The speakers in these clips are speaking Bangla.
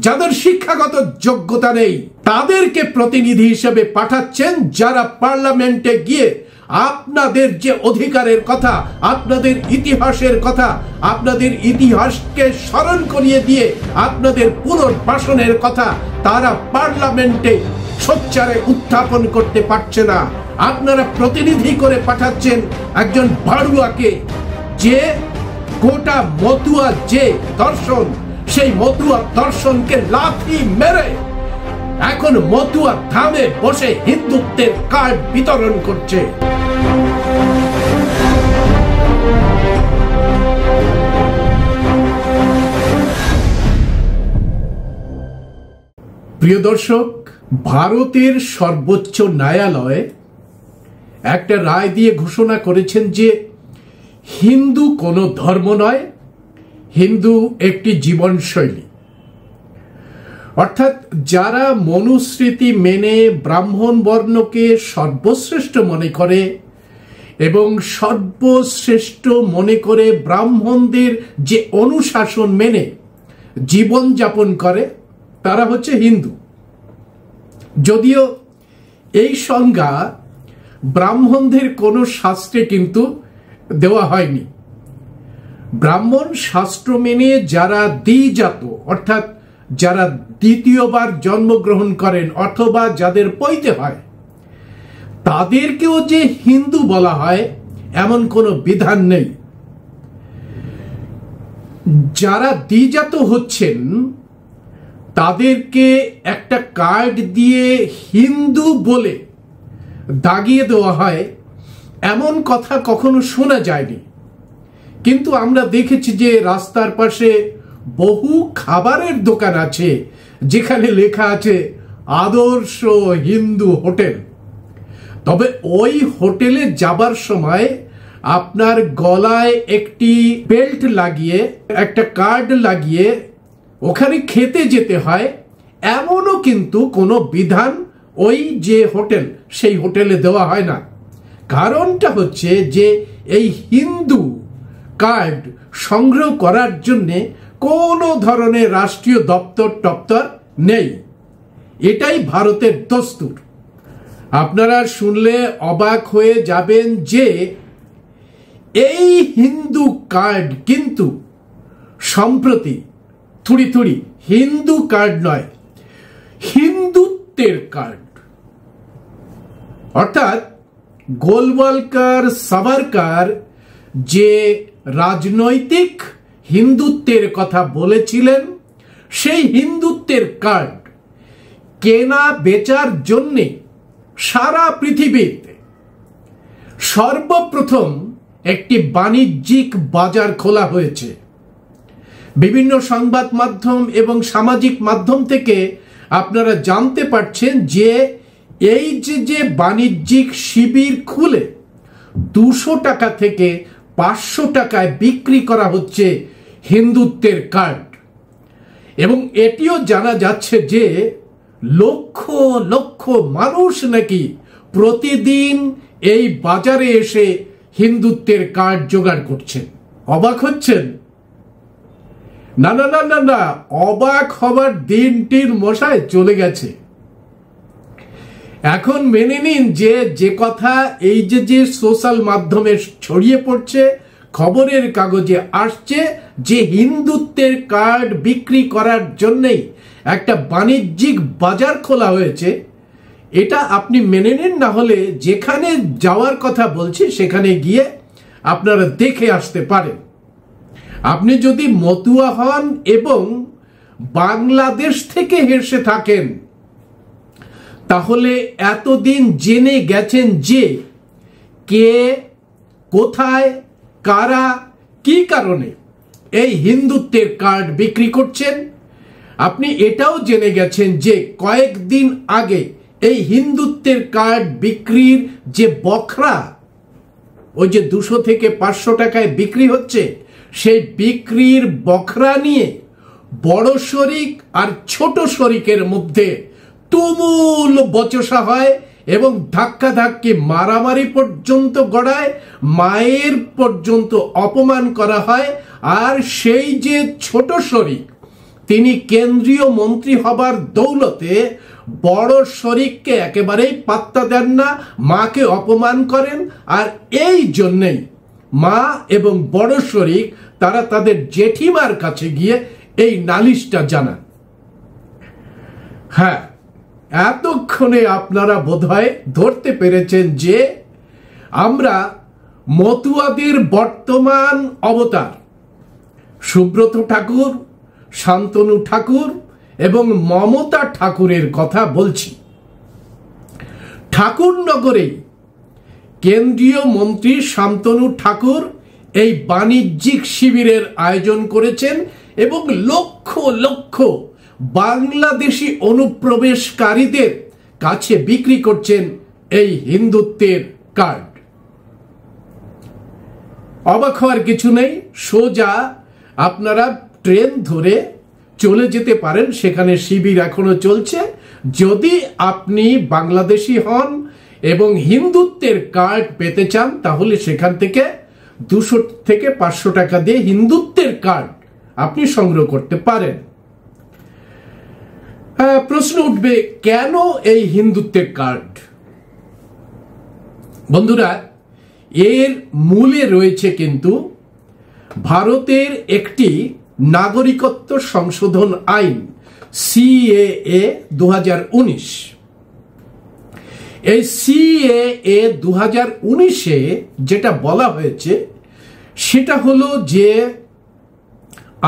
যাদের শিক্ষাগত যোগ্যতা নেই তাদেরকে প্রতিনিধি হিসেবে পাঠাচ্ছেন, যারা পার্লামেন্টে গিয়ে আপনাদের যে অধিকারের কথা, আপনাদের ইতিহাসের কথা, আপনাদের ইতিহাসকে স্মরণ করিয়ে দিয়ে আপনাদের পুনর্বাসনের কথা তারা পার্লামেন্টে সোচ্চারে উত্থাপন করতে পারছে না। আপনারা প্রতিনিধি করে পাঠাচ্ছেন একজন বাড়ুয়াকে, যে গোটা মতুয়া যে দর্শন, সেই মতুয়া দর্শনকে লাথি মেরে এখন মতুয়া ধামে বসে হিন্দুত্বের কার্ড বিতরণ করছে। প্রিয় দর্শক, ভারতের সর্বোচ্চ ন্যায়ালয় একটা রায় দিয়ে ঘোষণা করেছেন যে হিন্দু কোনো ধর্ম নয়, হিন্দু একটি জীবনশৈলী। অর্থাৎ যারা মনুস্মৃতি মেনে ব্রাহ্মণ বর্ণকে সর্বশ্রেষ্ঠ মনে করে এবং সর্বশ্রেষ্ঠ মনে করে ব্রাহ্মণদের যে অনুশাসন মেনে জীবন যাপন করে তারা হচ্ছে হিন্দু। যদিও এই সংজ্ঞা ব্রাহ্মণদের কোনো শাস্ত্রে কিন্তু দেওয়া হয়নি। ব্রাহ্মণ শাস্ত্র মেনে যারা দ্বিজাত, অর্থাৎ যারা দ্বিতীয়বার জন্মগ্রহণ করেন অথবা যাদের পৈতে হয়, তাদেরকেও যে হিন্দু বলা হয় এমন কোনো বিধান নেই। যারা দ্বিজাত হচ্ছেন তাদেরকে একটা কার্ড দিয়ে হিন্দু বলে দাগিয়ে দেওয়া হয় এমন কথা কখনো শোনা যায়নি। কিন্তু আমরা দেখেছি যে রাস্তার পাশে বহু খাবারের দোকান আছে যেখানে লেখা আছে আদর্শ হিন্দু হোটেল। তবে ওই হোটেলে যাবার সময় আপনার গলায় একটি বেল্ট লাগিয়ে, একটা কার্ড লাগিয়ে ওখানে খেতে যেতে হয়, এমনও কিন্তু কোনো বিধান ওই যে হোটেল সেই হোটেলে দেওয়া হয় না। কারণটা হচ্ছে যে এই হিন্দু কার্ড সংগ্রহ করার জন্য কোনো ধরনের রাষ্ট্রীয় দপ্তর নেই। এটাই ভারতের দস্তুর। আপনারা শুনলে অবাক হয়ে যাবেন যে এই হিন্দু কার্ড কিন্তু সম্প্রতি থুড়ি হিন্দু কার্ড নয়, হিন্দুত্বের কার্ড। অর্থাৎ গোলওয়ালকর, সাভারকর যে রাজনৈতিক হিন্দুত্বের কথা বলেছিলেন, সেই হিন্দুত্বের কার্ড কেনা বেচার জন্য সারা পৃথিবীতে সর্বপ্রথম একটি বাণিজ্যিক বাজার খোলা হয়েছে। বিভিন্ন সংবাদ মাধ্যম এবং সামাজিক মাধ্যম থেকে আপনারা জানতে পারছেন যে এই যে বাণিজ্যিক শিবির খুলে 200 টাকা থেকে 500 টাকায় বিক্রি করা হচ্ছে হিন্দুত্বের কার্ড। এবং এটিও জানা যাচ্ছে যে লক্ষ লক্ষ মানুষ নাকি প্রতিদিন এই বাজারে এসে হিন্দুত্বের কার্ড জোগাড় করছেন। অবাক হচ্ছেন? না না না না না, অবাক হবার দিনটির মশায় চলে গেছে। এখন মেনে নিন যে কথা এই যে সোশ্যাল মাধ্যমে ছড়িয়ে পড়ছে, খবরের কাগজে আসছে যে হিন্দুত্বের কার্ড বিক্রি করার জন্যই একটা বাণিজ্যিক বাজার খোলা হয়েছে, এটা আপনি মেনে নিন। না হলে যেখানে যাওয়ার কথা বলছি সেখানে গিয়ে আপনারা দেখে আসতে পারেন। আপনি যদি মতুয়া হন এবং বাংলাদেশ থেকে এসে থাকেন, তাহলে এতদিন জেনে গেছেন যে কে, কোথায়, কারা, কি কারণে এই হিন্দুত্বের কার্ড বিক্রি করছেন। আপনি এটাও জেনে গেছেন যে কয়েকদিন আগে এই হিন্দুত্বের কার্ড বিক্রির যে বখরা, ওই যে 200 থেকে 500 টাকায় বিক্রি হচ্ছে, সেই বিক্রির বখরা নিয়ে বড় শরিক আর ছোট শরিকের মধ্যে তুমুল বচসা হয় এবং ধাক্কাধাক্কি, মারামারি পর্যন্ত গড়ায়, মায়ের পর্যন্ত অপমান করা হয়। আর সেই যে ছোট শরিক তিনি কেন্দ্রীয় মন্ত্রী হবার দৌলতে বড় শরিককে একেবারেই পাত্তা দেন না, মাকে অপমান করেন। আর এই জন্যই মা এবং বড় শরিক তারা তাদের জেঠিমার কাছে গিয়ে এই নালিশটা জানান। হ্যাঁ, এতক্ষণে আপনারা বোধহয় ধরতে পেরেছেন যে আমরা মতুয়াদের বর্তমান অবতার সুব্রত ঠাকুর, শান্তনু ঠাকুর এবং মমতা ঠাকুরের কথা বলছি। ঠাকুরনগরে কেন্দ্রীয় মন্ত্রী শান্তনু ঠাকুর এই বাণিজ্যিক শিবিরের আয়োজন করেছেন এবং লক্ষ লক্ষ বাংলাদেশি অনুপ্রবেশকারীদের কাছে বিক্রি করছেন এই হিন্দুত্বের কার্ড। অবাক হওয়ার কিছু নেই, সোজা আপনারা ট্রেন ধরে চলে যেতে পারেন, সেখানে শিবির এখনো চলছে। যদি আপনি বাংলাদেশি হন এবং হিন্দুত্বের কার্ড পেতে চান তাহলে সেখান থেকে 200 থেকে 500 টাকা দিয়ে হিন্দুত্বের কার্ড আপনি সংগ্রহ করতে পারেন। প্রশ্ন উঠবে, কেন এই হিন্দুত্বের কার্ড? বন্ধুরা, এর মূলে রয়েছে কিন্তু ভারতের একটি নাগরিকত্ব সংশোধন আইন সিএএ 2019। এই সিএএ 2019-এ যেটা বলা হয়েছে সেটা হলো যে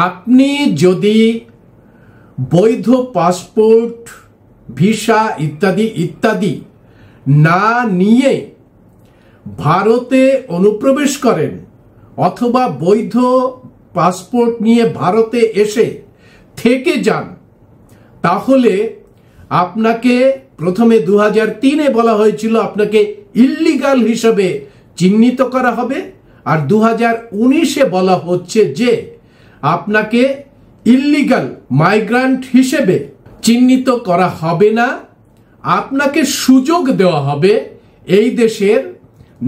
আপনি যদি বৈধ পাসপোর্ট, ভিসা ইত্যাদি ইত্যাদি না নিয়ে ভারতে অনুপ্রবেশ করেন অথবা বৈধ পাসপোর্ট নিয়ে ভারতে এসে থেকে যান, তাহলে আপনাকে প্রথমে 2003-এ বলা হয়েছিল আপনাকে ইল্লিগাল হিসেবে চিহ্নিত করা হবে, আর 2019-এ বলা হচ্ছে যে আপনাকে ইল্লিগাল মাইগ্রান্ট হিসেবে চিহ্নিত করা হবে না, আপনাকে সুযোগ দেওয়া হবে এই দেশের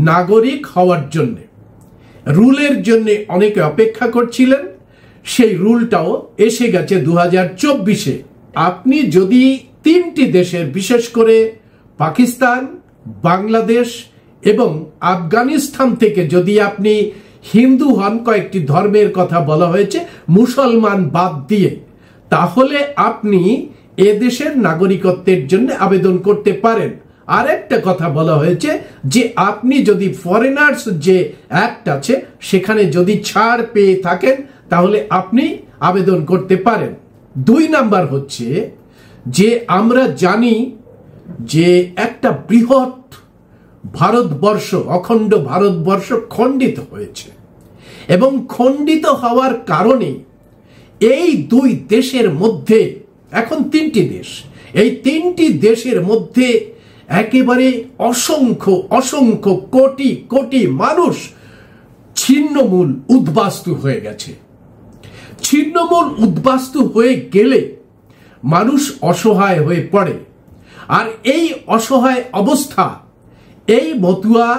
নাগরিক হওয়ার জন্য। রুলের জন্য অনেকে অপেক্ষা করছিলেন, সেই রুলটাও এসে গেছে 2024-এ। আপনি যদি 3টি দেশের, বিশেষ করে পাকিস্তান, বাংলাদেশ এবং আফগানিস্তান থেকে যদি আপনি হিন্দু হন, কয়েকটি ধর্মের কথা বলা হয়েছে মুসলমান বাদ দিয়ে, তাহলে আপনি এদেশের নাগরিকত্বের জন্য আবেদন করতে পারেন। আর একটা কথা বলা হয়েছে যে আপনি যদি ফরেনার্স যে অ্যাক্ট আছে সেখানে যদি ছাড় পেয়ে থাকেন তাহলে আপনি আবেদন করতে পারেন। 2 নাম্বার হচ্ছে যে আমরা জানি যে একটা বৃহৎ ভারতবর্ষ, অখণ্ড ভারতবর্ষ খণ্ডিত হয়েছে এবং খণ্ডিত হওয়ার কারণে এই 2 দেশের মধ্যে, এখন 3টি দেশ, এই 3টি দেশের মধ্যে একেবারে অসংখ্য অসংখ্য কোটি কোটি মানুষ ছিন্নমূল উদ্বাস্তু হয়ে গেছে। ছিন্নমূল উদ্বাস্তু হয়ে গেলে মানুষ অসহায় হয়ে পড়ে, আর এই অসহায় অবস্থা, এই মতুয়া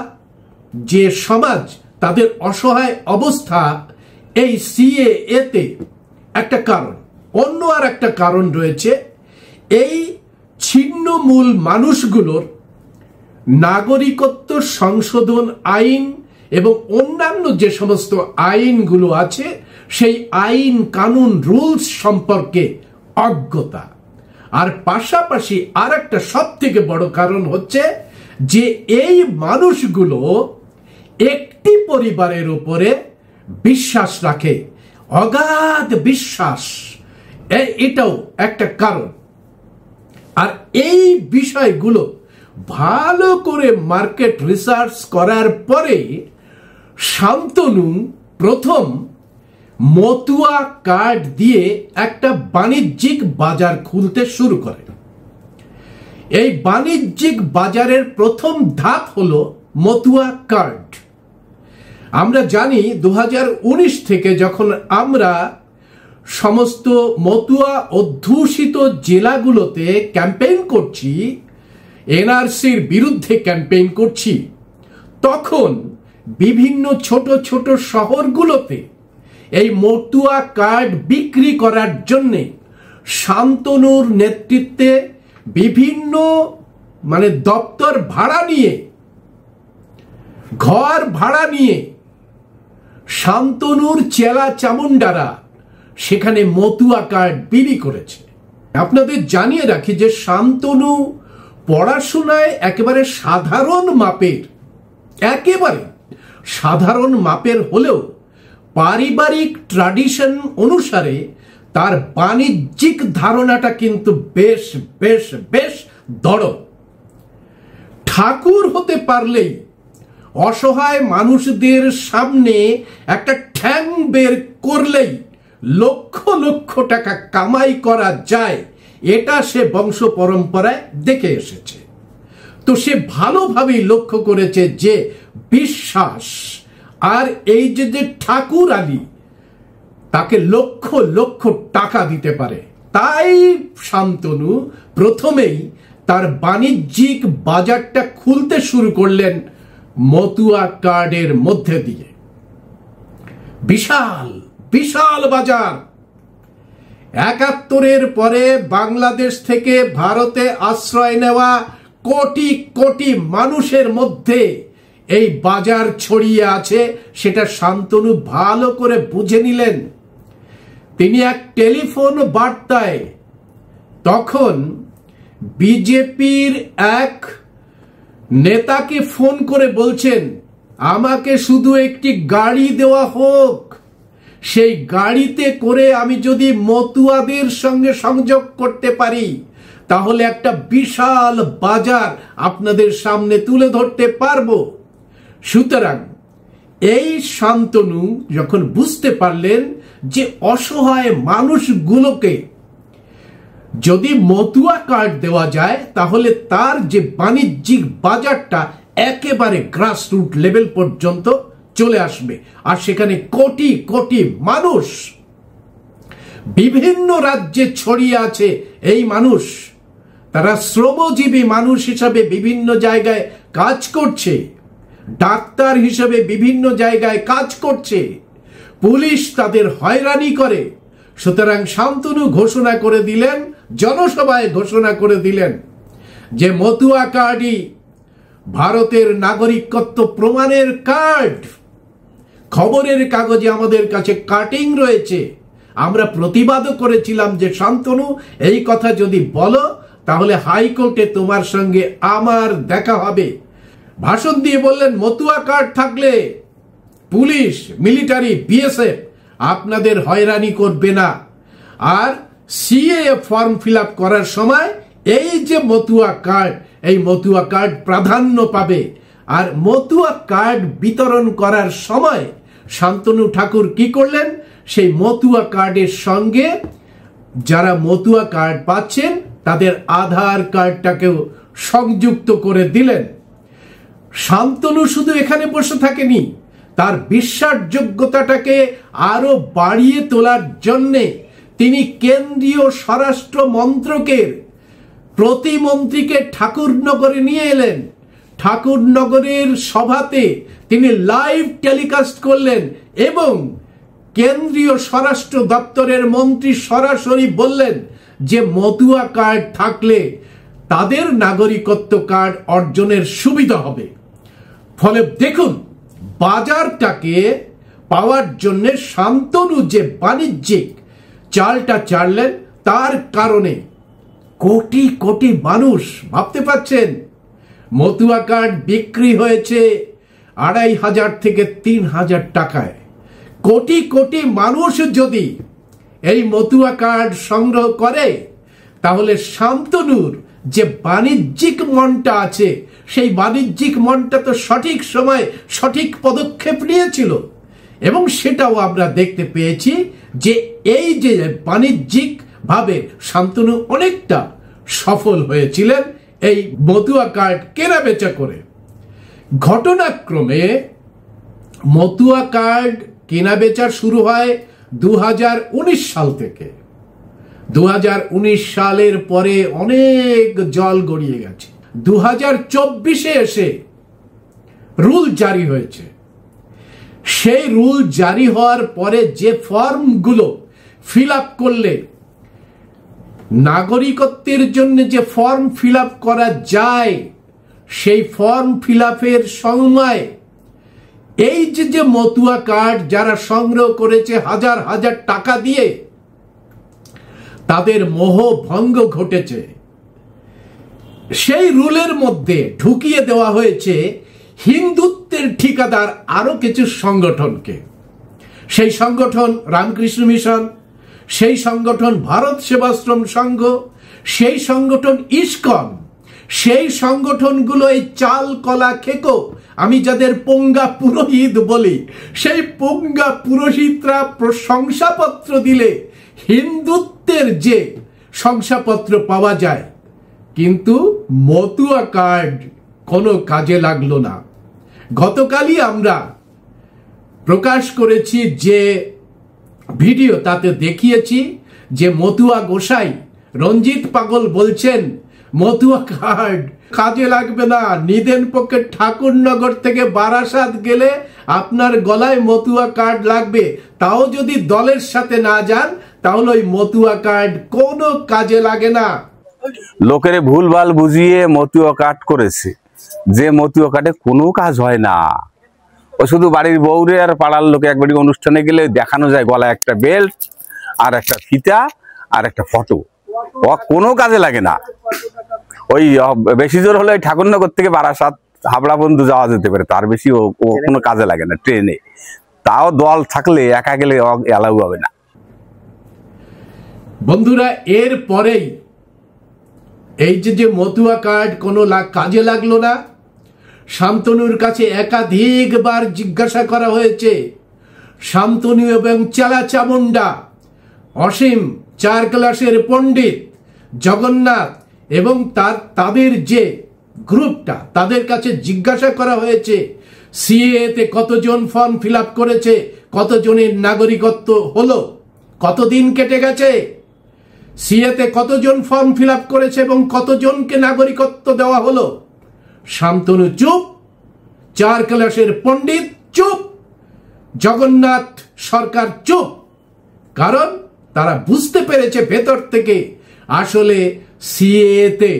যে সমাজ, তাদের অসহায় অবস্থা এই সিএএতে একটা কারণ। অন্য আর একটা কারণ রয়েছে, এই ছিন্নমূল মানুষগুলোর নাগরিকত্ব সংশোধন আইন এবং অন্যান্য যে সমস্ত আইনগুলো আছে সেই আইন কানুন রুলস সম্পর্কে অজ্ঞতা। আর পাশাপাশি আর একটা সব থেকে বড় কারণ হচ্ছে যে এই মানুষগুলো একটি পরিবারের উপরে বিশ্বাস রাখে, অগাধ বিশ্বাস, এটাও একটা কারণ। আর এই বিষয়গুলো ভালো করে মার্কেট রিসার্চ করার পরে শান্তনু প্রথম মতুয়া কার্ড দিয়ে একটা বাণিজ্যিক বাজার খুলতে শুরু করে। এই বাণিজ্যিক বাজারের প্রথম ধাপ হলো মতুয়া কার্ড। আমরা জানি 2019 থেকে যখন আমরা সমস্ত মতুয়া অধ্যুষিত জেলাগুলোতে ক্যাম্পেইন করছি, এনআরসির বিরুদ্ধে ক্যাম্পেইন করছি, তখন বিভিন্ন ছোট ছোট শহরগুলোতে এই মতুয়া কার্ড বিক্রি করার জন্য শান্তনুর নেতৃত্বে বিভিন্ন দপ্তর ভাড়া নিয়ে, ঘর ভাড়া নিয়ে শান্তনুর চেলা চামুন্ডারা সেখানে মতুয়া কার্ড বিলি করেছে। আপনাদের জানিয়ে রাখি যে শান্তনু পড়াশোনায় একেবারে সাধারণ মাপের হলেও পারিবারিক ট্র্যাডিশন অনুসারে তার বাণিজ্যিক ধারণাটা কিন্তু বেশ বেশ বেশ দৃঢ়। ঠাকুর হতে পারলেই অসহায় মানুষদের সামনে একটা ঠ্যাং বের করলেই লক্ষ লক্ষ টাকা কামাই করা যায়, এটা সে বংশ পরম্পরায় দেখে এসেছে। তো সে ভালোভাবেই লক্ষ্য করেছে যে বিশ্বাস আর এই যে ঠাকুর আলী তাকে লক্ষ লক্ষ টাকা দিতে পারে। তাই শান্তনু প্রথমেই তার বাণিজ্যিক বাজারটা খুলতে শুরু করলেন মতুয়া কার্ডের মধ্যে দিয়ে। বিশাল বিশাল বাজার। ৭১-এর পরে বাংলাদেশ থেকে ভারতে আশ্রয় নেওয়া কোটি কোটি মানুষের মধ্যে এই বাজার ছড়িয়ে আছে, সেটা শান্তনু ভালো করে বুঝে নিলেন। তিনি এক টেলিফোন বার্তায় তখন বিজেপির এক নেতাকে ফোন করে বলছেন, আমাকে শুধু একটি গাড়ি দেওয়া হোক, সেই গাড়িতে করে আমি যদি মতুয়াদের সঙ্গে সংযোগ করতে পারি তাহলে একটা বিশাল বাজার আপনাদের সামনে তুলে ধরতে পারবো। সুতরাং এই শান্তনু যখন বুঝতে পারলেন যে অসহায় মানুষগুলোকে যদি মতুয়া কার্ড দেওয়া যায় তাহলে তার যে বাণিজ্যিক বাজারটা একেবারে গ্রাসরুট লেভেল পর্যন্ত চলে আসবে, আর সেখানে কোটি কোটি মানুষ বিভিন্ন রাজ্যে ছড়িয়ে আছে। এই মানুষ তারা শ্রমজীবী মানুষ হিসাবে বিভিন্ন জায়গায় কাজ করছে, ডাক্তার হিসেবে বিভিন্ন জায়গায় কাজ করছে, পুলিশ তাদের হয়রানি করে। সুতরাং শান্তনু ঘোষণা করে দিলেন, জনসভায় ঘোষণা করে দিলেন যে মতুয়া কার্ডই ভারতের নাগরিকত্ব প্রমাণের কার্ড। খবরের কাগজে আমাদের কাছে কাটিং রয়েছে। আমরা প্রতিবাদও করেছিলাম যে শান্তনু এই কথা যদি বলো তাহলে হাইকোর্টে তোমার সঙ্গে আমার দেখা হবে। ভাষণ দিয়ে বললেন মতুয়া কার্ড থাকলে পুলিশ, মিলিটারি, বিএসএফ আপনাদের হয়রানি করবে না, আর সিএএ ফর্ম ফিল আপ করার সময় এই যে মতুয়া কার্ড, এই মতুয়া কার্ড প্রাধান্য পাবে। আর মতুয়া কার্ড বিতরণ করার সময় শান্তনু ঠাকুর কি করলেন, সেই মতুয়া কার্ডের সঙ্গে যারা মতুয়া কার্ড পাচ্ছেন তাদের আধার কার্ডটাকেও সংযুক্ত করে দিলেন। শান্তনু শুধু এখানে বসে থাকেনি, তার বিশ্বাসযোগ্যতাটাকে আরো বাড়িয়ে তোলার জন্যে তিনি কেন্দ্রীয় স্বরাষ্ট্র মন্ত্রকের প্রতিমন্ত্রীকে ঠাকুরনগরে নিয়ে এলেন। ঠাকুরনগরের সভাতে তিনি লাইভ টেলিকাস্ট করলেন এবং কেন্দ্রীয় স্বরাষ্ট্র দপ্তরের মন্ত্রী সরাসরি বললেন যে মতুয়া কার্ড থাকলে তাদের নাগরিকত্ব কার্ড অর্জনের সুবিধা হবে। ফলে দেখুন, বাজারটাকে পাওয়ার জন্য শান্তনু যে বাণিজ্যিক চালটা চাললেন তার কারণে কোটি কোটি মানুষ, ভাবতে পারছেন, মতুয়া কার্ড বিক্রি হয়েছে ২৫০০ থেকে ৩০০০ টাকায়। কোটি কোটি মানুষ যদি এই মতুয়া কার্ড সংগ্রহ করে তাহলে শান্তনুর যে বাণিজ্যিক মনটা আছে সেই বাণিজ্যিক মনটা তো সঠিক সময় সঠিক পদক্ষেপ নিয়েছিল, এবং সেটাও আমরা দেখতে পেয়েছি যে এই যে বাণিজ্যিক ভাবে শান্তনু অনেকটা সফল হয়েছিলেন এই মতুয়া কার্ড কেনা বেচা করে। ঘটনাক্রমে মতুয়া কার্ড কেনা বেচা শুরু হয় ২০১৯ সাল থেকে। ২০১৯ সালের পরে অনেক জল গড়িয়ে গেছে। ২০২৪-এ এসে রুল জারি হয়েছে। সেই রুল জারি হওয়ার পরে যে ফর্মগুলো ফিল আপ করলে নাগরিকত্বের জন্য যে ফর্ম ফিল আপ করা যায়, সেই ফর্ম ফিল আপের সময় এই যে মতুয়া কার্ড যারা সংগ্রহ করেছে হাজার হাজার টাকা দিয়ে, তাদের মোহ ভঙ্গ ঘটেছে। সেই রুলের মধ্যে ঢুকিয়ে দেওয়া হয়েছে হিন্দুত্বের ঠিকাদার আরো কিছু সংগঠনকে। সেই সংগঠন রামকৃষ্ণ মিশন, সেই সংগঠন ভারত সেবাশ্রম সংঘ, সেই সংগঠন ইস্কন, সেই সংগঠনগুলো এই চাল কলা খেকো, আমি যাদের পোঙ্গা পুরোহিত বলি, সেই পোঙ্গা পুরোহিতরা শংসাপত্র দিলে হিন্দুত্বের যে শংসাপত্র পাওয়া যায়, কিন্তু মতুয়া কার্ড কোনো কাজে লাগলো না। গতকালই আমরা প্রকাশ করেছি যে ভিডিও, তাতে দেখিয়েছি যে মতুয়া গোসাই রঞ্জিত পাগল বলছেন মতুয়া কার্ড কাজে লাগবে না, নিদেন পক্ষে ঠাকুরনগর থেকে বারাসাত গেলে আপনার গলায় মতুয়া কার্ড লাগবে, তাও যদি দলের সাথে না যান তাহলে ওই মতুয়া কার্ড কোনো কাজে লাগে না। লোকের ভুলভাল বুঝিয়ে মতুয়া কার্ড করেছে, যে মতুয়া কার্ডে কোনো কাজ হয় না। ও শুধু বাড়ির বউরে আর পাড়ার লোকে একবারই অনুষ্ঠানে গেলে দেখানো যায় গলায় একটা বেল্ট আর একটা ফিতা আর একটা ফটো, ও কোনো কাজে লাগে না। ওই বেশি জোর হলে ঠাকুরনগর থেকে বারাসাত হাবড়া বন্ধু যাওয়া যেতে পারে, তার বেশি ও কোনো কাজে লাগে না ট্রেনে, তাও দল থাকলে একা গেলে এলাও হবে না। বন্ধুরা, এর পরেই এই যে মতুয়া কার্ড কোনো কাজে লাগলো না, শান্তনুর কাছে একাধিকবার জিজ্ঞাসা করা হয়েছে। শান্তনু এবং চেলা চামুন্ডা, অসীম, 4 ক্লাসের পণ্ডিত, জগন্নাথ এবং তাদের যে গ্রুপটা, তাদের কাছে জিজ্ঞাসা করা হয়েছে সিএ তে কতজন ফর্ম ফিল আপ করেছে, কতজনের নাগরিকত্ব হলো, কতদিন কেটে গেছে, সিএ তে কতজন ফর্ম ফিল আপ করেছে এবং কতজনকে নাগরিকত্ব দেওয়া হলো। শান্তনু চুপ, 4 ক্লাসের পণ্ডিত চুপ, জগন্নাথ সরকার চুপ, কারণ তারা বুঝতে পেরেছে ভেতর থেকে আসলে সিএ তে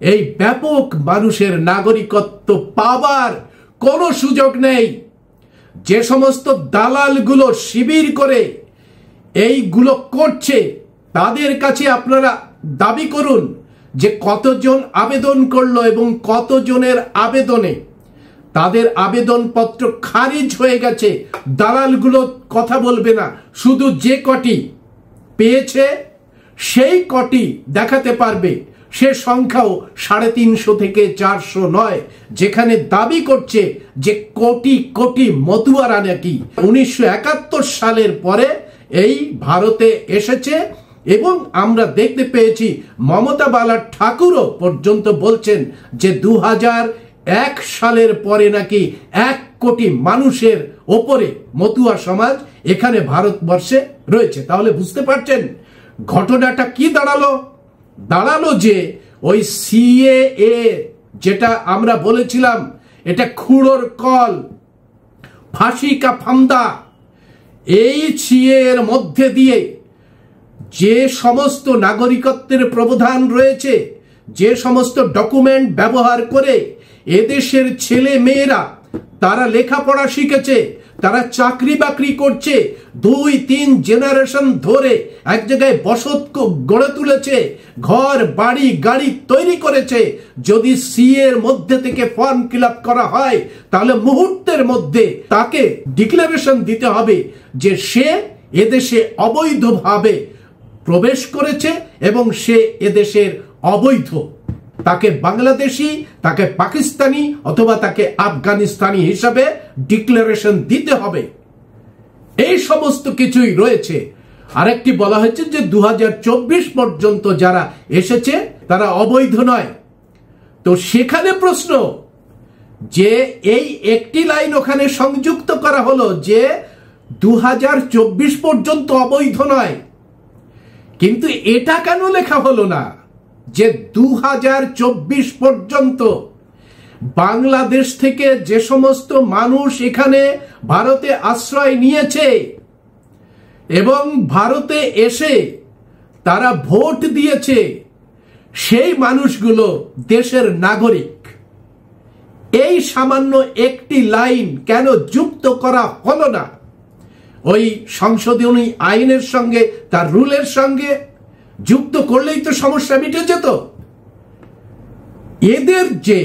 এই ব্যাপক মানুষের নাগরিকত্ব পাওয়ার কোনো সুযোগ নেই। যে সমস্ত দালালগুলো শিবির করে এইগুলো করছে, তাদের কাছে আপনারা দাবি করুন যে কতজন আবেদন করলো এবং কতজনের আবেদনে তাদের আবেদনপত্র খারিজ হয়ে গেছে। দালালগুলো কথা বলবে না, শুধু যে কটি পেয়েছে সেই কটি দেখাতে পারবে। সে সংখ্যাও 350 থেকে 400 নয়, যেখানে দাবি করছে যে কোটি কোটি মতুয়ারা নাকি 1971 সালের পরে এই ভারতে এসেছে। এবং আমরা দেখতে পেয়েছি মমতা বালা ঠাকুরও পর্যন্ত বলছেন যে 2001 সালের পরে নাকি 1 কোটি মানুষের ওপরে মতুয়া সমাজ এখানে ভারতবর্ষে রয়েছে। তাহলে বুঝতে পারছেন ঘটনাটা কি দাঁড়ালো যে ওই সিএএ যেটা আমরা বলেছিলাম এটা খুঁড়োর কল, ফাঁসি কা ফান্দা, এই সিএ এর মধ্যে দিয়ে যে সমস্ত নাগরিকত্বের প্রাবধান রয়েছে, যে সমস্ত ডকুমেন্ট ব্যবহার করে এদেশের ছেলে মেয়েরা তারা লেখাপড়া শিখেছে, তারা চাকরি বাকরি করছে, 2-3 জেনারেশন ধরে এক জায়গায় বসত গড়ে তুলেছে, ঘর বাড়ি গাড়ি তৈরি করেছে। যদি সিএ এর মধ্যে থেকে ফর্ম ফিল আপ করা হয় তাহলে মুহূর্তের মধ্যে তাকে ডিক্লারেশন দিতে হবে যে সে এদেশে অবৈধভাবে প্রবেশ করেছে এবং সে এদেশের অবৈধ। তাকে বাংলাদেশি, তাকে পাকিস্তানি অথবা তাকে আফগানিস্তানি হিসাবে ডিক্লারেশন দিতে হবে। এই সমস্ত কিছুই রয়েছে। আরেকটি বলা হয়েছে যে 2024 পর্যন্ত যারা এসেছে তারা অবৈধ নয়। তো সেখানে প্রশ্ন যে এই একটি লাইন ওখানে সংযুক্ত করা হলো যে 2024 পর্যন্ত অবৈধ নয়, কিন্তু এটা কেন লেখা হলো না যে 2024 পর্যন্ত বাংলাদেশ থেকে যে সমস্ত মানুষ এখানে ভারতে আশ্রয় নিয়েছে এবং ভারতে এসে তারা ভোট দিয়েছে সেই মানুষগুলো দেশের নাগরিক। এই সামান্য একটি লাইন কেন যুক্ত করা হলো না ওই সংশোধনী আইনের সঙ্গে, তার রুলের সঙ্গে? যুক্ত করলেই তো সমস্যা মিটে যেত। এদের যে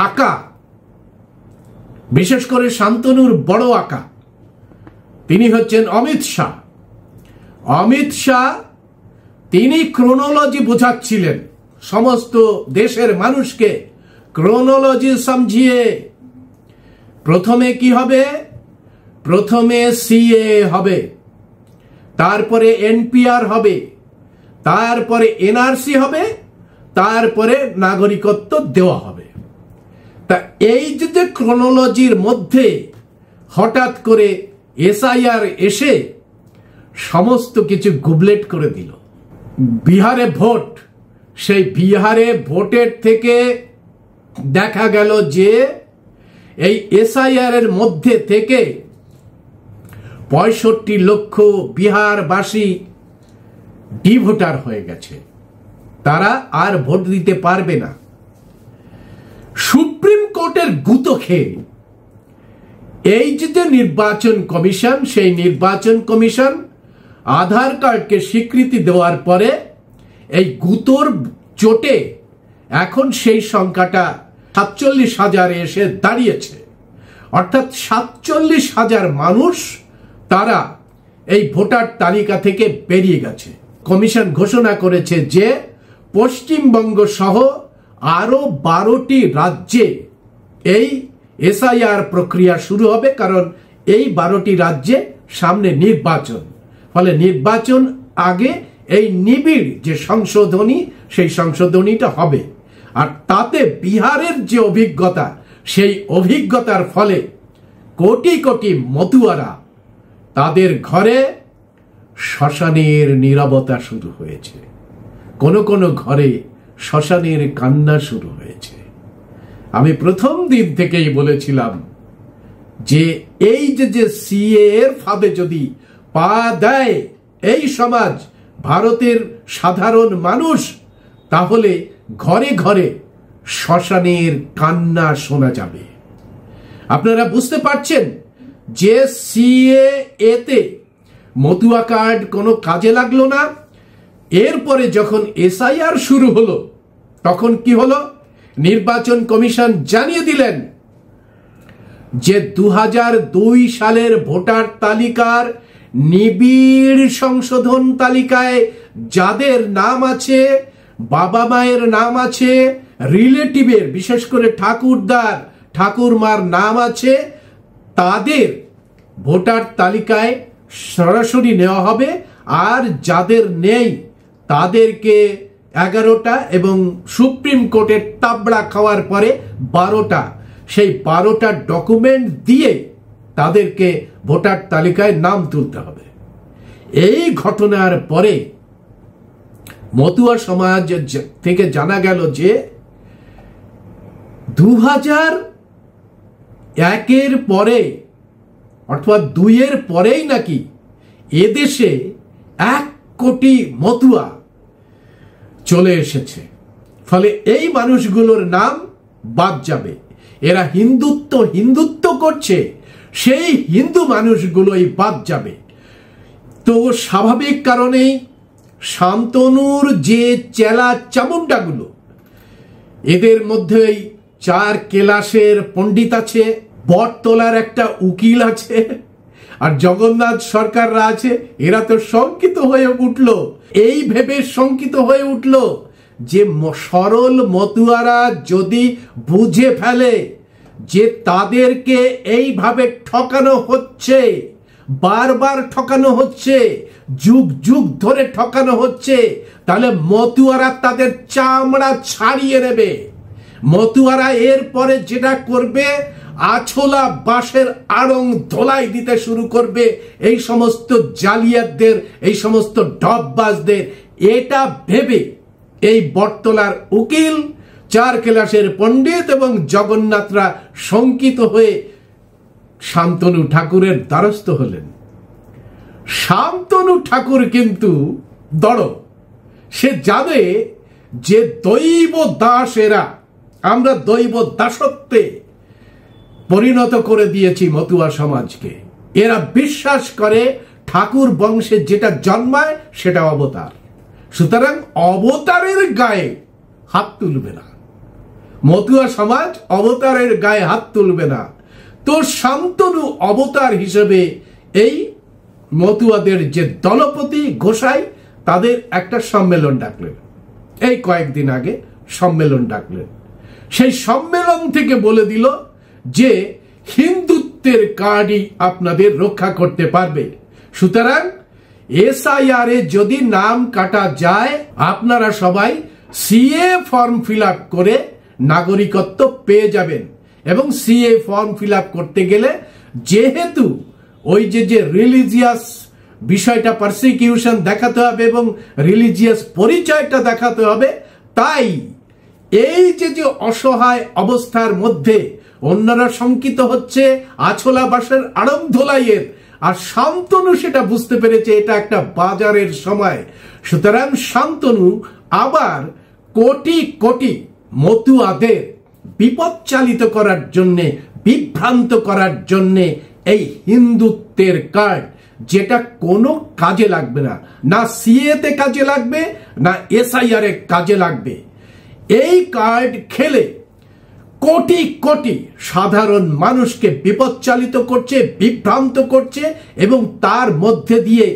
আঁকা, বিশেষ করে শান্তনুর বড় আঁকা, তিনি হচ্ছেন অমিত শাহ। অমিত শাহ তিনি ক্রোনোলজি বোঝাচ্ছিলেন সমস্ত দেশের মানুষকে, ক্রোনোলজি সমঝিয়ে। প্রথমে কি হবে? প্রথমে সিএ হবে, তারপরে এনপিআর হবে, তারপরে এনআরসি হবে, তারপরে নাগরিকত্ব দেওয়া হবে। তা এই যে ক্রোনোলজির মধ্যে হঠাৎ করে এসআইআর এসে সমস্ত কিছু গুবলেট করে দিল। বিহারে ভোট, সেই বিহারে ভোটের থেকে দেখা গেল যে এই এসআইআর এর মধ্যে থেকে 65 লক্ষ বিহারবাসী ডিভোটার হয়ে গেছে, তারা আর ভোট দিতে পারবে না। সুপ্রিম কোর্টের গুতো খেয়ে এই যে নির্বাচন কমিশন, সেই নির্বাচন কমিশন আধার কার্ডকে স্বীকৃতি দেওয়ার পরে এই গুতোর চোটে এখন সেই সংখ্যাটা 47,000 এসে দাঁড়িয়েছে। অর্থাৎ 47,000 মানুষ তারা এই ভোটার তালিকা থেকে বেরিয়ে গেছে। কমিশন ঘোষণা করেছে যে পশ্চিমবঙ্গ সহ আরো 12টি রাজ্যে এই এসআইআর প্রক্রিয়া শুরু হবে, কারণ এই 12টি রাজ্যে সামনে নির্বাচন। ফলে নির্বাচন আগে এই নিবিড় যে সংশোধনী, সেই সংশোধনীটা হবে। আর তাতে বিহারের যে অভিজ্ঞতা, সেই অভিজ্ঞতার ফলে কোটি কোটি মতুয়ারা, তাদের ঘরে শ্মশানের নীরবতা শুরু হয়েছে, কোন কোন ঘরে শ্মশানের কান্না শুরু হয়েছে। আমি প্রথম দিন থেকেই বলেছিলাম যে এই যে সিএ এর ফাঁদে যদি পা দেয় এই সমাজ, ভারতের সাধারণ মানুষ, তাহলে ঘরে ঘরে শ্মশানের কান্না শোনা যাবে। আপনারা বুঝতে পারছেন যে সিএ এতে মতুয়া কার্ড কোনো কাজে লাগলো না। এরপরে যখন এসআইআর শুরু হলো, তখন কি হলো? নির্বাচন কমিশন জানিয়ে দিলেন যে 2002 সালের ভোটার তালিকার নিবিড় সংশোধন তালিকায় যাদের নাম আছে, বাবা মায়ের নাম আছে, রিলেটিভের বিশেষ করে ঠাকুরদার ঠাকুরমার নাম আছে, তাদের ভোটার তালিকায় সরাসরি নেওয়া হবে। আর যাদের নেই তাদেরকে 11টা এবং সুপ্রিম কোর্টের তাবড়া খাওয়ার পরে 12টা, সেই 12টা ডকুমেন্ট দিয়ে তাদেরকে ভোটার তালিকায় নাম তুলতে হবে। এই ঘটনার পরে মতুয়া সমাজ থেকে জানা গেল যে 2001 পরে, অথবা 2 পরেই নাকি এদেশে 1 কোটি মতুয়া চলে এসেছে। ফলে এই মানুষগুলোর নাম বাদ যাবে। এরা হিন্দুত্ব করছে, সেই হিন্দু মানুষগুলোই বাদ যাবে। তো স্বাভাবিক কারণেই শান্তনুর যে চেলা চামুন্ডাগুলো, এদের মধ্যেই 4 কেলাসের পণ্ডিত আছে, বটতলার একটা উকিল আছে, আর জগন্নাথ সরকাররা আছে। এরা তো শঙ্কিত হয়ে উঠল, এই ভেবে শঙ্কিত হয়ে উঠল যে সরল মতুয়ারা যদি বুঝে ফেলে যে তাদেরকে এইভাবে ঠকানো হচ্ছে, বারবার ঠকানো হচ্ছে, যুগ যুগ ধরে ঠকানো হচ্ছে, তাহলে মতুয়ারা তাদের চামড়া ছাড়িয়ে নেবে। মতুয়ারা এরপরে যেটা করবে, আছলা বাঁশের আড়ং ধোলাই দিতে শুরু করবে এই সমস্ত জালিয়াতদের, এই সমস্ত ঢপবাজদের। এটা ভেবে এই বটতলার উকিল, 4 কেলাসের পণ্ডিত এবং জগন্নাথরা শঙ্কিত হয়ে শান্তনু ঠাকুরের দ্বারস্থ হলেন। শান্তনু ঠাকুর কিন্তু দড়, সে জানে যে দৈব দাস এরা, আমরা দৈব দাসত্বে পরিণত করে দিয়েছি মতুয়া সমাজকে। এরা বিশ্বাস করে ঠাকুর বংশে যেটা জন্মায় সেটা অবতার, সুতরাং অবতারের গায়ে হাত তুলবে না। মতুয়া সমাজ অবতারের গায়ে হাত তুলবে না। তো শান্তনু অবতার হিসেবে এই মতুয়াদের যে দলপতি গোসাই, তাদের একটা সম্মেলন ডাকলেন। এই কয়েকদিন আগে সম্মেলন ডাকলেন। সেই সম্মেলন থেকে বলে দিল যে হিন্দুত্বের কার্ডই আপনাদের রক্ষা করতে পারবে, সুতরাং এসআইআর এ যদি নাম কাটা যায় আপনারা সবাই সিএ ফর্ম ফিল আপ করে নাগরিকত্ব পেয়ে যাবেন। এবং সিএ ফর্ম ফিল আপ করতে গেলে যেহেতু ওই যে রিলিজিয়াস বিষয়টা, পারসিকিউশন দেখাতে হবে এবং রিলিজিয়াস পরিচয়টা দেখাতে হবে, তাই এই যে অসহায় অবস্থার মধ্যে অন্যরা শঙ্কিত হচ্ছে আছলা বাসের আড়ং ধোলাইয়ের, আর শান্তনু সেটা বুঝতে পেরেছে এটা একটা বাজারের সময়। সুতরাং শান্তনু আবার কোটি কোটি মতুয়াদের বিপদচালিত করার জন্যে, বিভ্রান্ত করার জন্যে এই হিন্দুত্বের কার্ড, যেটা কোনো কাজে লাগবে না, না সিএতে কাজে লাগবে না এসআইআর এ কাজে লাগবে, এই কার্ড খেলে কোটি কোটি সাধারণ মানুষকে বিপদচালিত করছে, বিভ্রান্ত করছে, এবং তার মধ্যে দিয়ে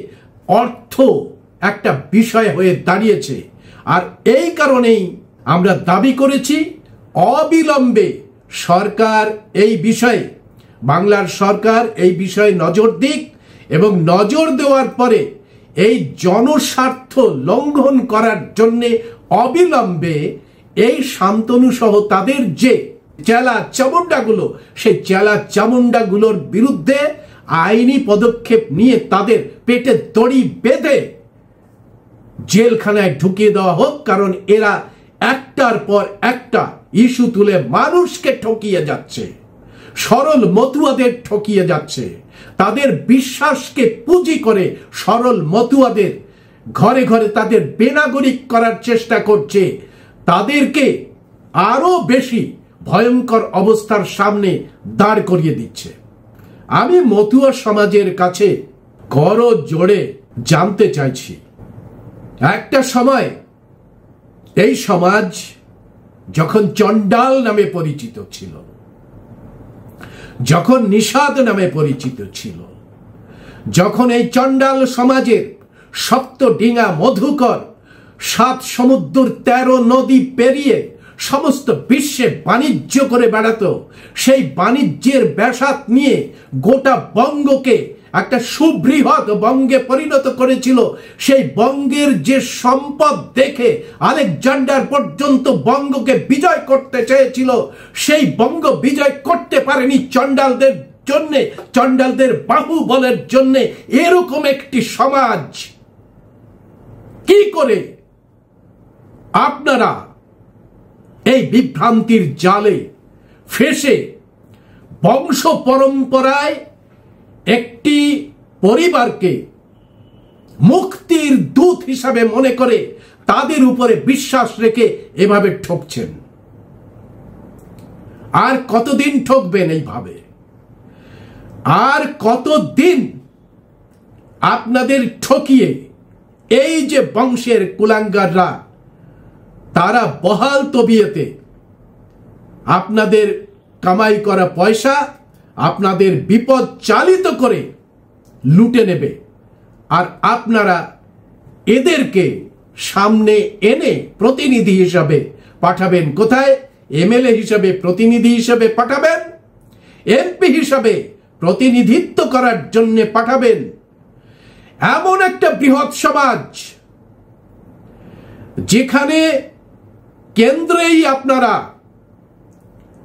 অর্থ একটা বিষয় হয়ে দাঁড়িয়েছে। আর এই কারণেই আমরা দাবি করেছি অবিলম্বে সরকার এই বিষয়ে, বাংলার সরকার এই বিষয়ে নজর দিক, এবং নজর দেওয়ার পরে এই জনস্বার্থ লঙ্ঘন করার জন্য অবিলম্বে এই শান্তনু সহ তাদের যে চেলা চামুন্ডাগুলো, সেই চেলা চামুন্ডাগুলোর বিরুদ্ধে আইনি পদক্ষেপ নিয়ে তাদের পেটে দড়ি বেঁধে জেলখানায় ঢুকিয়ে দেওয়া হোক। কারণ এরা একটার পর একটা ইস্যু তুলে মানুষকে ঠকিয়ে যাচ্ছে, সরল মতুয়াদের ঠকিয়ে যাচ্ছে, তাদের বিশ্বাসকে পুঁজি করে সরল মতুয়াদের ঘরে ঘরে তাদের বেনাগরিক করার চেষ্টা করছে, তাদেরকে আরো বেশি ভয়ঙ্কর অবস্থার সামনে দাঁড় করিয়ে দিচ্ছে। আমি মতুয়া সমাজের কাছে করো জোড়ে জানতে চাইছি, একটা সময় এই সমাজ যখন চণ্ডাল নামে পরিচিত ছিল, যখন নিষাদ নামে পরিচিত ছিল, যখন এই চণ্ডাল সমাজের সপ্তডিঙা মধুকর 7 সমুদ্র 13 নদী পেরিয়ে সমস্ত বিশ্বে বাণিজ্য করে বেড়াতো, সেই বাণিজ্যের ব্যাসাত নিয়ে গোটা বঙ্গকে একটা সুবৃহৎ বঙ্গে পরিণত করেছিল। সেই বঙ্গের যে সম্পদ দেখে আলেকজান্ডার পর্যন্ত বঙ্গকে বিজয় করতে চেয়েছিল, সেই বঙ্গ বিজয় করতে পারেনি চণ্ডালদের জন্যে, চণ্ডালদের বাহুবলের জন্যে। এরকম একটি সমাজ কি করে আপনারা এই বিভ্রান্তির জালে ফেসে বংশ পরম্পরায় একটি পরিবারকে মুক্তির দূত হিসাবে মনে করে তাদের উপরে বিশ্বাস রেখে এভাবে ঠকছেন? আর কতদিন ঠকবেন এইভাবে? আর কতদিন আপনাদের ঠকিয়ে এই যে বংশের কুলাঙ্গাররা, তারা বহাল তবিয়তে আপনাদের কামাই করা পয়সা আপনাদের বিপদ চালিত করে লুটে নেবে, আর আপনারা এদেরকে সামনে এনে প্রতিনিধি হিসাবে পাঠাবেন কোথায়? এমএলএ হিসাবে প্রতিনিধি হিসাবে পাঠাবেন, এমপি হিসাবে প্রতিনিধিত্ব করার জন্য পাঠাবেন। এমন একটা বৃহৎ সমাজ যেখানে কেন্দ্রেই আপনারা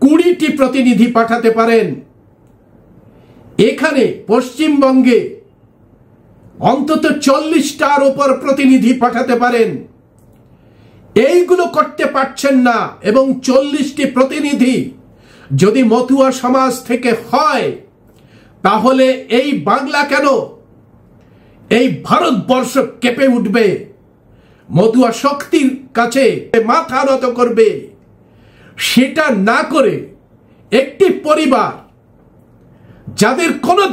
20টি প্রতিনিধি পাঠাতে পারেন, এখানে পশ্চিমবঙ্গে অন্তত 40টার উপর প্রতিনিধি পাঠাতে পারেন। এইগুলো করতে পারছেন না, এবং 40টি প্রতিনিধি যদি মতুয়া সমাজ থেকে হয়, তাহলে এই বাংলা কেন, এই ভারতবর্ষ কেঁপে উঠবে। মতুয়া শক্তির কাছে মাথা নত করবে, সেটা না করে একটি পরিবার যাদের কোনো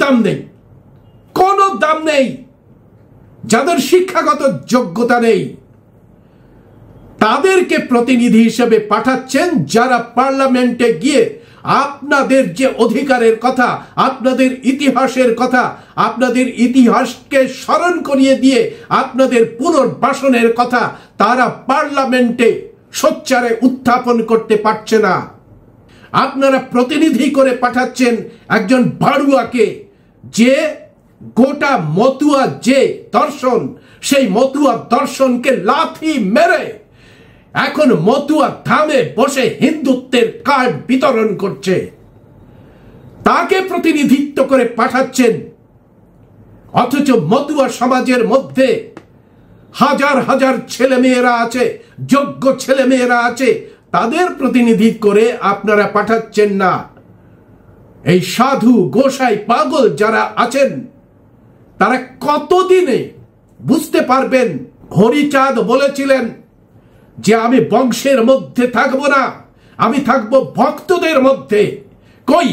দাম নেই, যাদের শিক্ষাগত যোগ্যতা নেই, তাদেরকে প্রতিনিধি হিসেবে পাঠাচ্ছেন, যারা পার্লামেন্টে গিয়ে আপনাদের যে অধিকারের কথা, আপনাদের ইতিহাসের কথা, আপনাদের ইতিহাসকে স্মরণ করিয়ে দিয়ে আপনাদের পুনর্বাসনের কথা তারা পার্লামেন্টে সোচ্চারে উত্থাপন করতে পারছে না। আপনারা প্রতিনিধি করে পাঠাচ্ছেন একজন বাড়ুয়াকে, যে গোটা মতুয়া যে দর্শন, সেই মতুয়া দর্শনকে লাথি মেরে এখন মতুয়া ধামে বসে হিন্দুত্বের কার্ড বিতরণ করছে। তাকে প্রতিনিধিত্ব করে পাঠাচ্ছেন, অথচ মতুয়া সমাজের মধ্যে হাজার হাজার ছেলে মেয়েরা আছে, যোগ্য ছেলে মেয়েরা আছে, তাদের প্রতিনিধি করে আপনারা পাঠাচ্ছেন না। এই সাধু গোসাই পাগল যারা আছেন, তারা কতদিনে বুঝতে পারবেন? হরিচাঁদ বলেছিলেন যে আমি বংশের মধ্যে থাকবো না, আমি থাকবো ভক্তদের মধ্যে। কই,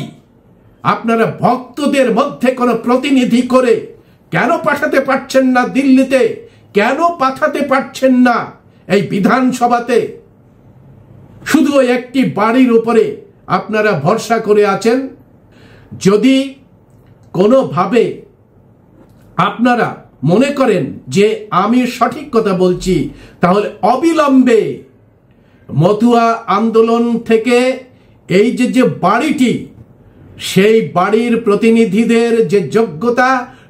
আপনারা ভক্তদের মধ্যে কোনো প্রতিনিধি করে কেন পাঠাতে পারছেন না দিল্লিতে? কেন পাঠাতে পারছেন না এই বিধানসভাতে? শুধু একটি বাড়ির উপরে আপনারা ভরসা করে আছেন। যদি কোনোভাবে আপনারা মনে করেন যে আমি সঠিক কথা বলছি, তাহলে অবিলম্বে মতুয়া আন্দোলন থেকে এই যে বাড়িটি, সেই বাড়ির প্রতিনিধিদের যে যোগ্যতা,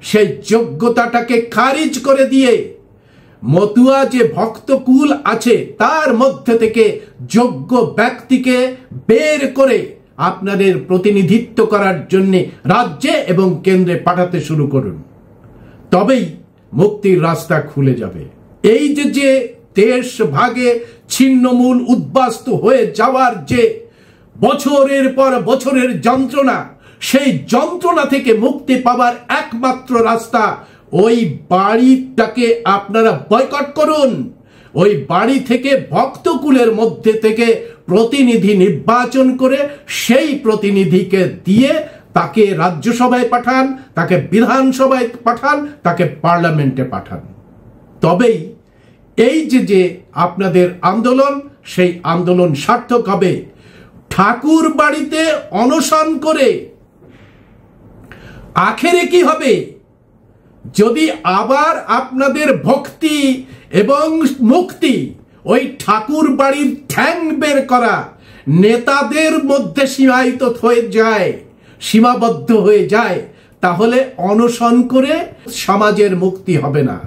সেই যোগ্যতাটাকে খারিজ করে দিয়ে মতুয়া যে ভক্তকুল আছে তার মধ্যে থেকে যোগ্য ব্যক্তিকে বের করে আপনাদের প্রতিনিধিত্ব করার জন্য রাজ্যে এবং কেন্দ্রে পাঠাতে শুরু করুন। তবেই মুক্তির রাস্তা খুলে যাবে। এই যে দেশ ভাগে ছিন্নমূল উদ্বাস্তু হয়ে যাওয়ার যে বছরের পর বছরের যন্ত্রণা, সেই যন্ত্রণা থেকে মুক্তি পাওয়ার একমাত্র রাস্তা ওই বাড়িটাকে আপনারা বয়কট করুন। ওই বাড়ি থেকে ভক্তকুলের মধ্যে থেকে প্রতিনিধি নির্বাচন করে সেই প্রতিনিধিকে দিয়ে তাকে রাজ্যসভায় পাঠান, তাকে বিধানসভায় পাঠান, তাকে পার্লামেন্টে পাঠান। তবেই এই যে আপনাদের আন্দোলন, সেই আন্দোলন সার্থক হবে। ঠাকুর বাড়িতে অনশন করে আখেরে কি হবে? যদি আবার আপনাদের ভক্তি এবং মুক্তি ওই ঠাকুর বাড়ির ঠ্যাং বের করা নেতাদের মধ্যে সীমাবদ্ধ হয়ে যায়, তাহলে অনশন করে সমাজের মুক্তি হবে না।